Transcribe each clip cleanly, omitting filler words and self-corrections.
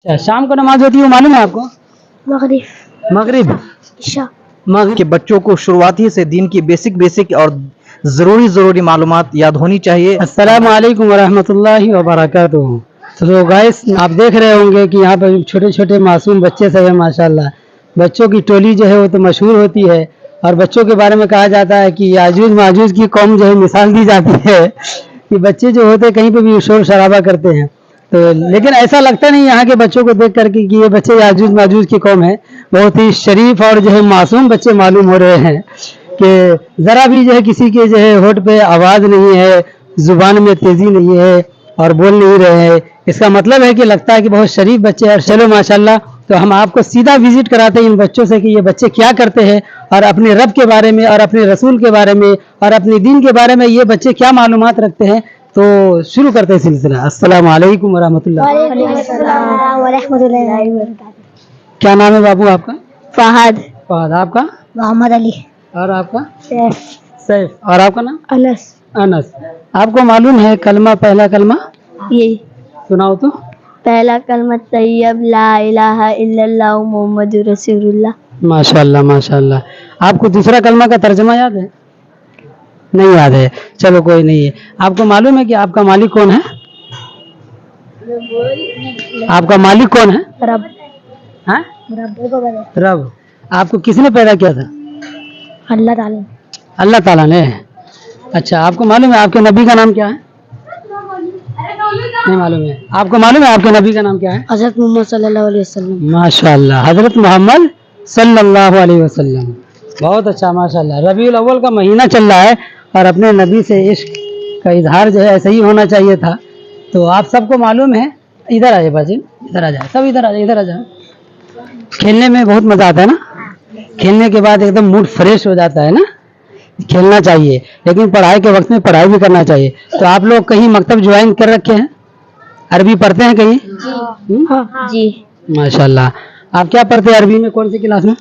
अच्छा, शाम को नमाज होती है मालूम है आपको? मगरिब मगरिब इशा मगरिब के बच्चों को शुरुआती से दीन की बेसिक और जरूरी मालूमात याद होनी चाहिए। अस्सलाम वालेकुम वरहमतुल्लाहि वबरकातुहू। तो गाइस, आप देख रहे होंगे कि यहाँ पर छोटे छोटे मासूम बच्चे सब हैं माशाल्लाह। बच्चों की टोली जो है वो तो मशहूर होती है और बच्चों के बारे में कहा जाता है कि याजूज माजूज की कौम जो है मिसाल दी जाती है कि बच्चे जो होते हैं कहीं पे भी शोर शराबा करते हैं। तो लेकिन ऐसा लगता नहीं यहाँ के बच्चों को देख करके कि ये बच्चे याजूज माजूज की कौम है। बहुत ही शरीफ और जो है मासूम बच्चे मालूम हो रहे हैं कि ज़रा भी जो है किसी के जो है होठ पे आवाज़ नहीं है, ज़ुबान में तेज़ी नहीं है और बोल नहीं रहे हैं। इसका मतलब है कि लगता है कि बहुत शरीफ बच्चे हैं। और चलो माशाल्लाह, तो हम आपको सीधा विजिट कराते हैं इन बच्चों से कि ये बच्चे क्या करते हैं और अपने रब के बारे में और अपने रसूल के बारे में और अपने दीन के बारे में ये बच्चे क्या मालूमात रखते हैं। तो शुरू करते हैं सिलसिला। अस्सलाम वालेकुम वरहमतुल्लाह। क्या नाम है बाबू आपका? फहद फहद। आपका? मोहम्मद अली और आपका? सैफ सैफ। और आपका नाम? अनस अनस। आपको मालूम है कलमा, पहला कलमा यही सुनाओ तो। पहला कलमा तैयब ला इलाहा इल्लल्लाह मुहम्मदुर रसूलुल्लाह। माशाल्लाह माशाल्लाह। आपको दूसरा कलमा का तर्जमा याद है? नहीं याद है, चलो कोई नहीं है। आपको मालूम है कि आपका मालिक कौन है? आपका मालिक कौन है? रब हाँ? रब रब। आपको किसने पैदा किया था? अल्लाह ताला अल्लाह ताला ने। अच्छा, आपको मालूम है आपके नबी का नाम क्या है? नहीं मालूम है। आपको मालूम है आपके नबी का नाम क्या है? हज़रत मोहम्मद सल्लल्लाहु अलैहि वसल्लम। माशाल्लाह, हजरत मोहम्मद सल्लल्लाहु अलैहि वसल्लम। बहुत अच्छा माशाल्लाह। रबीउल अव्वल का महीना चल रहा है और अपने नबी से इश्क का इजहार जो है ऐसे ही होना चाहिए था। तो आप सबको मालूम है, इधर आ जाए बाजी, इधर आ जाए, सब इधर आ जाए, इधर आ जाए। खेलने में बहुत मजा आता है ना, खेलने के बाद एकदम मूड फ्रेश हो जाता है ना। खेलना चाहिए लेकिन पढ़ाई के वक्त में पढ़ाई भी करना चाहिए। तो आप लोग कहीं मकतब ज्वाइन कर रखे हैं? अरबी पढ़ते हैं कहीं? जी माशाल्लाह। आप क्या पढ़ते हैं अरबी में, कौन सी क्लास में?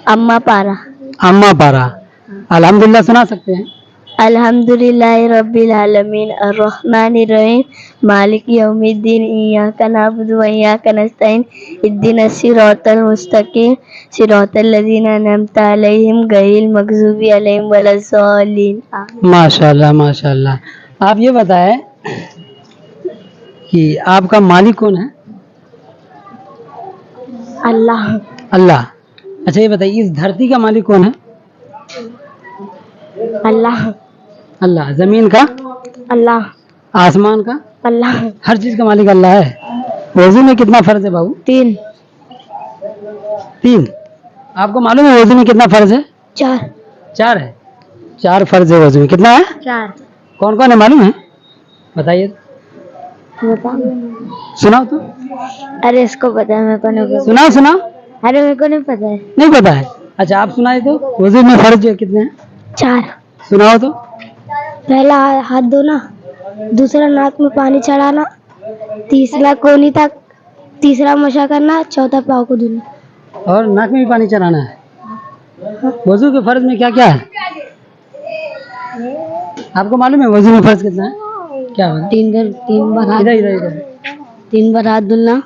अम्मा पारा। अम्मा पारा। अल्हम्दुलिल्लाह सुना सकते हैं? अल्हम्दुलिल्लाहि रब्बिल आलमीन अर्रहमानिर रहीम मालिक यौमिद्दीन इय्याका नअबुदु व इय्याका नस्तईन इहदिनस सिरातल मुस्तकीम सिरातल लज़ीना अनअमता अलैहिम गैरिल मग़ज़ूबि अलैहिम वलज़्ज़ालिन। माशाल्लाह माशाल्लाह। आप ये बताएं कि आपका मालिक कौन है? अल्लाह अल्लाह। अच्छा ये बताइए, इस धरती का मालिक कौन है? अल्लाह अल्लाह। जमीन का? अल्लाह आसमान का? अल्लाह। हर चीज का मालिक अल्लाह है। वजू में कितना फर्ज है बाबू? 3 3। आपको मालूम है वजू में कितना फर्ज है? 4 4 है। 4 फर्ज है वजू में। कितना है? 4 कौन कौन है मालूम है? बताइए। सुनाओ तो। अरे इसको पता है, मेरे को नहीं पता। सुनाओ सुनाओ। अरे मेरे को नहीं पता है। नहीं पता है? अच्छा आप सुनाए तो। वजू में फर्ज कितने हैं? 4 सुनाओ तो। पहला हाथ धोना, दूसरा नाक में पानी चढ़ाना, तीसरा कोहनी तक, तीसरा मशा करना, चौथा पाँव को धोना। और नाक में भी पानी चढ़ाना है। वजू के फर्ज में क्या क्या है आपको मालूम है? वजू में फर्ज कितना है? क्या है? 3 बार हाथ, इधर इधर इधर। 3 बार हाथ धुलना,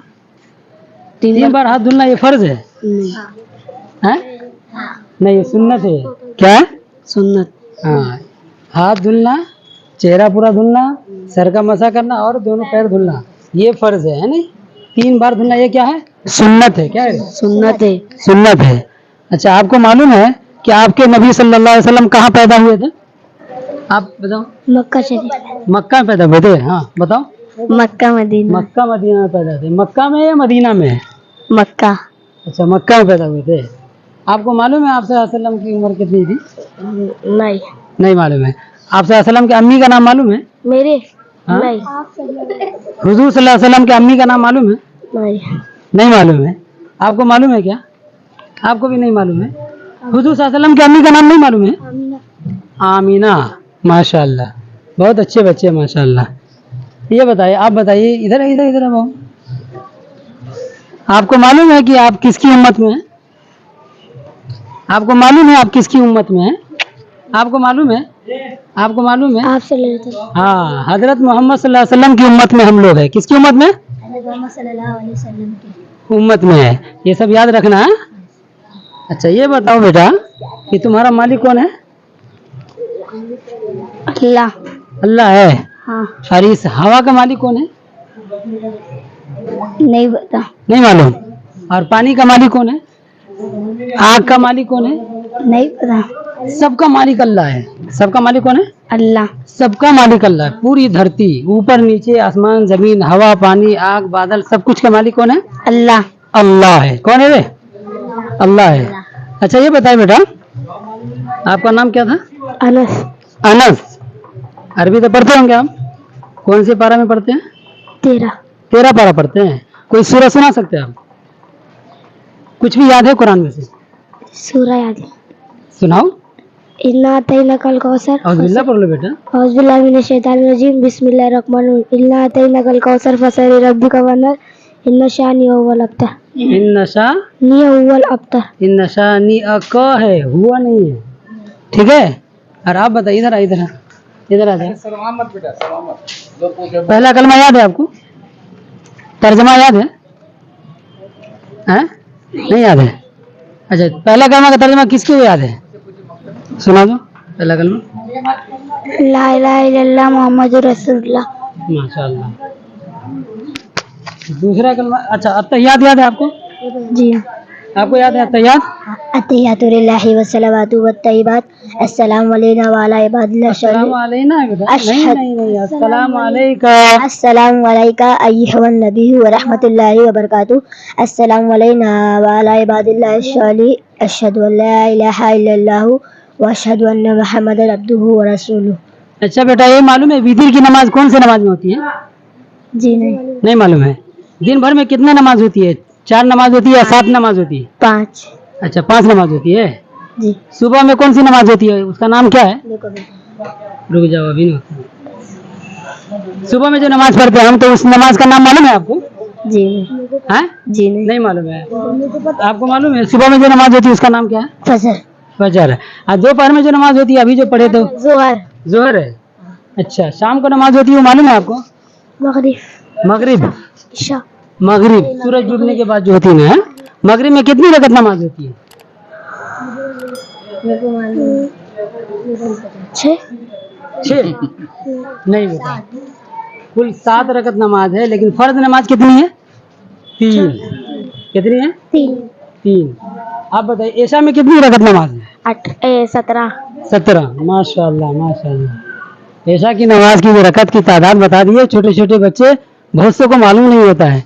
3 बार हाथ धुलना, ये फर्ज है? नहीं, हैं? नहीं, ये सुन्नत है। क्या है? सुन्नत। हाँ, हाथ धुलना, चेहरा पूरा धुलना, सर का मसा करना और दोनों पैर धुलना, ये फर्ज है नहीं? 3 बार धुलना ये क्या है? सुन्नत है। क्या है? सुन्नत है। सुन्नत है। अच्छा आपको मालूम है कि आपके नबी सल्लल्लाहु अलैहि वसल्लम कहाँ पैदा हुए थे? आप बताओ। मक्का शरीफ। मक्का में पैदा हुए थे। हाँ बताओ। Mecca Medina. मक्का मदीना में पैदा थे। मक्का में या मदीना में? मक्का। अच्छा मक्का में पैदा हुए थे। आपको मालूम है आपसे वसल्लम की उम्र कितनी थी? नहीं। नहीं मालूम है। आपसे वसल्लम के अम्मी का नाम मालूम है? मेरे? हाँ? नहीं। हुजूर सल्लल्लाहु अलैहि वसल्लम के अम्मी का नाम मालूम है? नहीं। नहीं मालूम है। आपको मालूम है क्या? आपको भी नहीं मालूम है? हुजूर सल्लल्लाहु अलैहि वसल्लम के अम्मी का नाम नहीं मालूम है? आमीना। माशाल्लाह, बहुत अच्छे बच्चे माशाल्लाह। ये बताइए, आप बताइए। इधर इधर इधर बाबू। आपको मालूम है कि आप किसकी उम्मत में हैं? आपको मालूम है आप किसकी उम्मत में हैं? आपको मालूम है? आपको मालूम है? आपसे ले लेते हैं। हाँ, हजरत मोहम्मद सल्लल्लाहु अलैहि वसल्लम की उम्मत में हम लोग हैं। किसकी उम्मत में? पैगम्बर सल्लल्लाहु अलैहि वसल्लम की। उम्मत में है, ये सब याद रखना है। अच्छा ये बताओ बेटा कि तुम्हारा मालिक कौन है? अल्लाह। अल्लाह है। हाँ। और इस हवा का मालिक कौन है? नहीं पता। नहीं मालूम। और पानी का मालिक कौन है? आग का मालिक कौन है? नहीं पता। सबका मालिक अल्लाह है। सबका मालिक कौन है? अल्लाह। सबका मालिक अल्लाह है। पूरी धरती, ऊपर नीचे, आसमान जमीन, हवा पानी, आग बादल, सब कुछ का मालिक कौन है? अल्लाह। अल्लाह है। कौन है वे? अल्लाह है। अच्छा ये बताइए बेटा, आपका नाम क्या था? अनस। अनस। अरबी तो पढ़ते होंगे आप? कौन से पारा में पढ़ते हैं? 13। 13 पारा पढ़ते हैं। कोई सूरह सुना सकते हैं आप? कुछ भी याद है कुरान में से? सूरह याद है। सुनाओ। इन्ना अतैनाकल कौसर। औज़ुबिल्लाह पढ़ लो बेटा। औज़ुबिल्लाहि मिनश शैतानिर रजीम। बिस्मिल्लाहिर रहमानिर रहीम। इन्ना अतैनाकल कौसर फसली रब्बिका वनहर। इन्ना शानी हुवल अब्तर। इन नशा नी हुवल अब्तर। इन नशा नी अक है, हुआ नहीं है। ठीक है। और आप बताइए, इधर आ, इधर आ, इधर आ जाए। पहला कलमा याद है आपको? तर्जमा याद है? हैं? नहीं याद है? अच्छा पहला कलमा का तर्जमा किसको याद है? सुना दो पहला कलमा। ला इलाहा इल्लल्लाह मुहम्मदुर रसूलुल्लाह। माशाअल्लाह। दूसरा कलमा, अच्छा अत्तहियात याद है आपको? जी। आपको याद है अत्तहियात? अत्तहियातु लिल्लाहि वस्सलावातु वत्तय्यिबात। अस्सलामु अलैना व अला इबादिल्लाह अस्सलाम अलैना है बेटा। नहीं नहीं नहीं, अस्सलाम अलैका। अस्सलामु अलैका अय्युहन नबिय्यु व रहमतुल्लाहि व बरकातुहू। अस्सलामु अलैना व अला इबादिल्लाहि अस्सॉलिहीन। अशहदु अन ला इलाहा इल्लल्लाह व अशहदु अन्ना मुहम्मदन अब्दुहु व रसूलुहू। अच्छा बेटा ये मालूम है वितर की नमाज कौन से नमाज में होती है? जी नहीं। नहीं मालूम है। दिन भर में कितने नमाज होती है? 4 नमाज होती है या 7 नमाज होती है? 5। अच्छा 5 नमाज होती है। जी। सुबह में कौन सी नमाज होती है, उसका नाम क्या है? रुक जाओ अभी ना। सुबह में जो नमाज पढ़ते हैं हम, तो उस नमाज का नाम मालूम है आपको? जी नहीं। हैं? जी नहीं। नहीं मालूम है। आपको मालूम है सुबह में जो नमाज होती है उसका नाम क्या है? फजर। फजर है। और दोपहर में जो नमाज होती है अभी जो पढ़े तो? ज़ोहर। जोहर है। अच्छा शाम को नमाज होती है वो मालूम है आपको? मगरिब। मगरिब। इशा। मगरिब सूरज डूबने के बाद जो होती है ना। मगरिब में कितनी रकत नमाज होती है? 6। 6 नहीं बेटा, कुल 7 रकत नमाज है, लेकिन फर्ज नमाज कितनी है? 3। कितनी है? 3। आप बताइए ऐशा में कितनी रकत नमाज है? 17। 17। माशाल्लाह माशाल्लाह। ऐशा की नमाज की रकत की तादाद बता दी है। छोटे छोटे बच्चे बहुत से को मालूम नहीं होता है।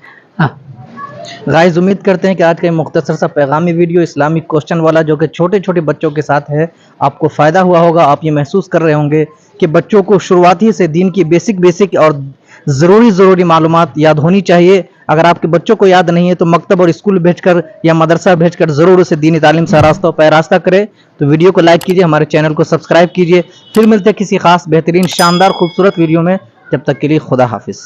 गाइस उम्मीद करते हैं कि आज का ये मुख्तसर सा पैगामी वीडियो इस्लामिक क्वेश्चन वाला, जो कि छोटे छोटे बच्चों के साथ है, आपको फ़ायदा हुआ होगा। आप ये महसूस कर रहे होंगे कि बच्चों को शुरुआती से दीन की बेसिक और ज़रूरी मालूमात याद होनी चाहिए। अगर आपके बच्चों को याद नहीं है तो मकतब और स्कूल भेजकर या मदरसा भेजकर ज़रूर उसे दीनी तालीम से रास्ता पर रास्ता करें। तो वीडियो को लाइक कीजिए, हमारे चैनल को सब्सक्राइब कीजिए। फिर मिलते हैं किसी खास बेहतरीन शानदार खूबसूरत वीडियो में। जब तक के लिए खुदा हाफिज़।